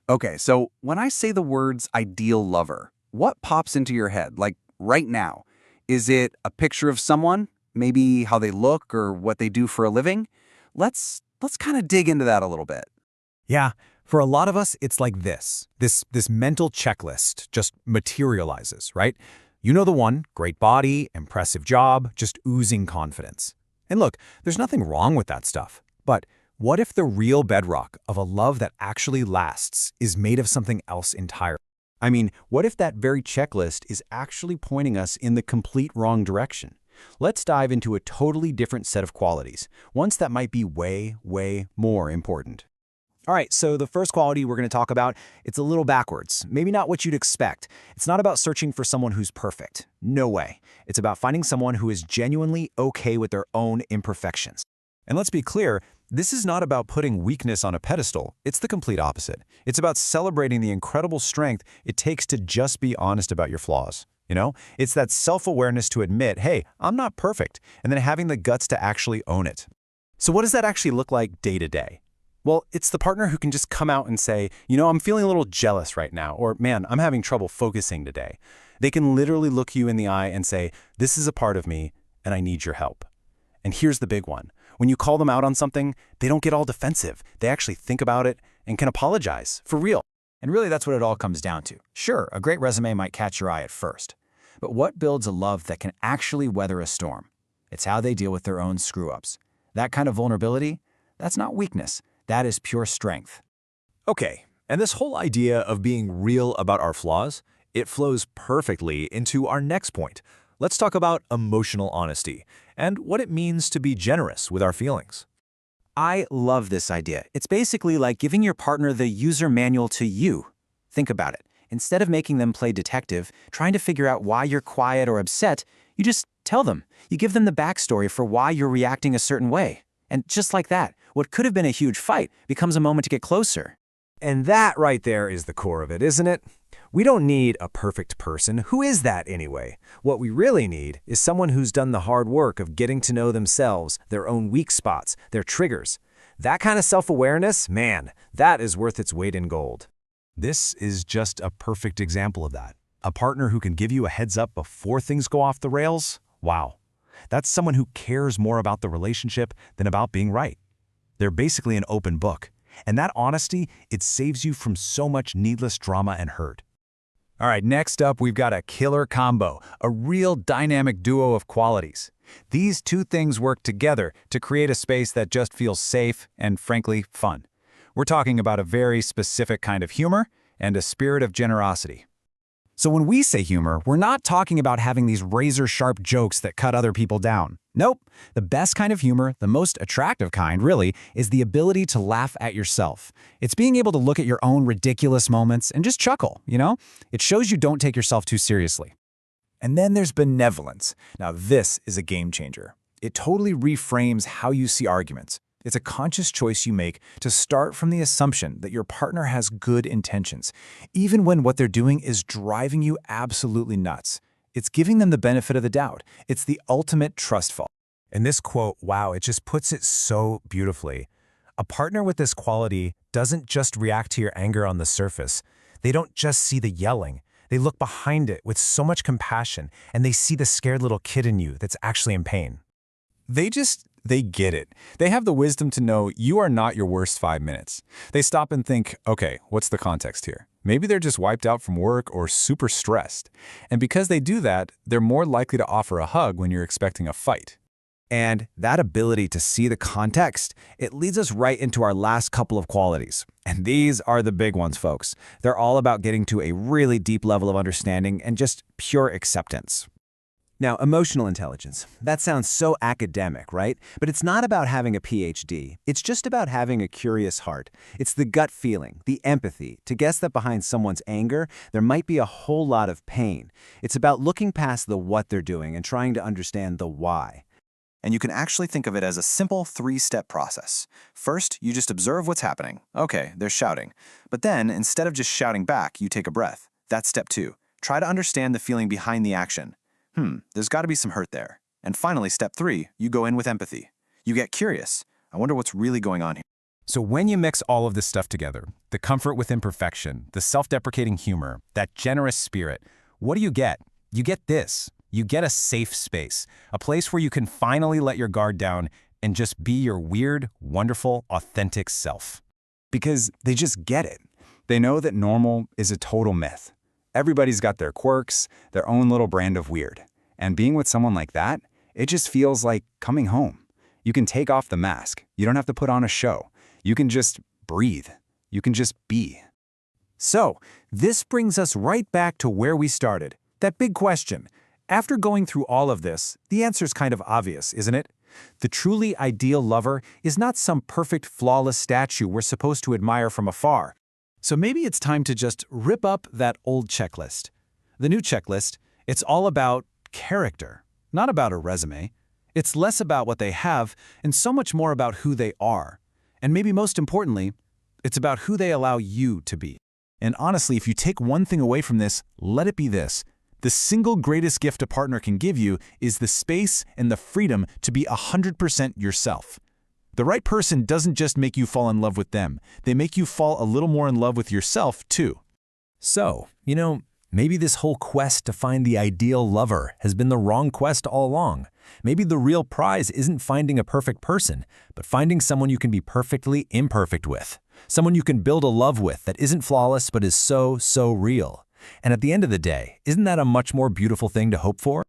Okay, so when I say the words ideal lover, what pops into your head, like right now? Is it a picture of someone, maybe how they look or what they do for a living? Let's kind of dig into that a little bit. Yeah, for a lot of us, it's like this. This mental checklist just materializes, right? You know the one, great body, impressive job, just oozing confidence. And look, there's nothing wrong with that stuff. But what if the real bedrock of a love that actually lasts is made of something else entirely? I mean, what if that very checklist is actually pointing us in the complete wrong direction? Let's dive into a totally different set of qualities, ones that might be way, way more important. All right, so the first quality we're going to talk about, it's a little backwards. Maybe not what you'd expect. It's not about searching for someone who's perfect. No way. It's about finding someone who is genuinely okay with their own imperfections. And let's be clear, this is not about putting weakness on a pedestal. It's the complete opposite. It's about celebrating the incredible strength it takes to just be honest about your flaws. It's that self-awareness to admit, hey, I'm not perfect, and then having the guts to actually own it. So what does that actually look like day to day? Well, it's the partner who can just come out and say, I'm feeling a little jealous right now, or man, I'm having trouble focusing today. They can literally look you in the eye and say, this is a part of me, and I need your help. And here's the big one. When you call them out on something, they don't get all defensive. They actually think about it and can apologize, for real. And really, that's what it all comes down to. Sure, a great resume might catch your eye at first. But what builds a love that can actually weather a storm? It's how they deal with their own screw-ups. That kind of vulnerability, that's not weakness. That is pure strength. Okay, and this whole idea of being real about our flaws, it flows perfectly into our next point. Let's talk about emotional honesty and what it means to be generous with our feelings. I love this idea. It's basically like giving your partner the user manual to you. Think about it. Instead of making them play detective, trying to figure out why you're quiet or upset, you just tell them. You give them the backstory for why you're reacting a certain way. And just like that, what could have been a huge fight becomes a moment to get closer. And that right there is the core of it, isn't it? We don't need a perfect person. Who is that anyway? What we really need is someone who's done the hard work of getting to know themselves, their own weak spots, their triggers. That kind of self-awareness, man, that is worth its weight in gold. This is just a perfect example of that. A partner who can give you a heads up before things go off the rails? Wow. That's someone who cares more about the relationship than about being right. They're basically an open book. And that honesty, it saves you from so much needless drama and hurt. All right, next up, we've got a killer combo, a real dynamic duo of qualities. These two things work together to create a space that just feels safe and, frankly, fun. We're talking about a very specific kind of humor and a spirit of generosity. So when we say humor, we're not talking about having these razor-sharp jokes that cut other people down. Nope. The best kind of humor, the most attractive kind, really, is the ability to laugh at yourself. It's being able to look at your own ridiculous moments and just chuckle, It shows you don't take yourself too seriously. And then there's benevolence. Now this is a game changer. It totally reframes how you see arguments. It's a conscious choice you make to start from the assumption that your partner has good intentions, even when what they're doing is driving you absolutely nuts. It's giving them the benefit of the doubt. It's the ultimate trust fall. And this quote, wow, it just puts it so beautifully. A partner with this quality doesn't just react to your anger on the surface. They don't just see the yelling. They look behind it with so much compassion, and they see the scared little kid in you that's actually in pain. They get it. They have the wisdom to know you are not your worst 5 minutes. They stop and think, okay, what's the context here? Maybe they're just wiped out from work or super stressed. And because they do that, they're more likely to offer a hug when you're expecting a fight. And that ability to see the context, it leads us right into our last couple of qualities. And these are the big ones, folks. They're all about getting to a really deep level of understanding and just pure acceptance. Now, emotional intelligence. That sounds so academic, right? But it's not about having a PhD. It's just about having a curious heart. It's the gut feeling, the empathy, to guess that behind someone's anger, there might be a whole lot of pain. It's about looking past the what they're doing and trying to understand the why. And you can actually think of it as a simple 3-step process. First, you just observe what's happening. Okay, they're shouting. But then, instead of just shouting back, you take a breath. That's step 2. Try to understand the feeling behind the action. There's got to be some hurt there. And finally, step 3, you go in with empathy. You get curious. I wonder what's really going on here. So when you mix all of this stuff together, the comfort with imperfection, the self-deprecating humor, that generous spirit, what do you get? You get this. You get a safe space, a place where you can finally let your guard down and just be your weird, wonderful, authentic self. Because they just get it. They know that normal is a total myth. Everybody's got their quirks, their own little brand of weird. And being with someone like that, it just feels like coming home. You can take off the mask. You don't have to put on a show. You can just breathe. You can just be. So, this brings us right back to where we started. That big question. After going through all of this, the answer's kind of obvious, isn't it? The truly ideal lover is not some perfect, flawless statue we're supposed to admire from afar. So maybe it's time to just rip up that old checklist. The new checklist, it's all about character, not about a resume. It's less about what they have and so much more about who they are. And maybe most importantly, it's about who they allow you to be. And honestly, if you take one thing away from this, let it be this. The single greatest gift a partner can give you is the space and the freedom to be 100% yourself. The right person doesn't just make you fall in love with them. They make you fall a little more in love with yourself, too. So, maybe this whole quest to find the ideal lover has been the wrong quest all along. Maybe the real prize isn't finding a perfect person, but finding someone you can be perfectly imperfect with. Someone you can build a love with that isn't flawless but is so, so real. And at the end of the day, isn't that a much more beautiful thing to hope for?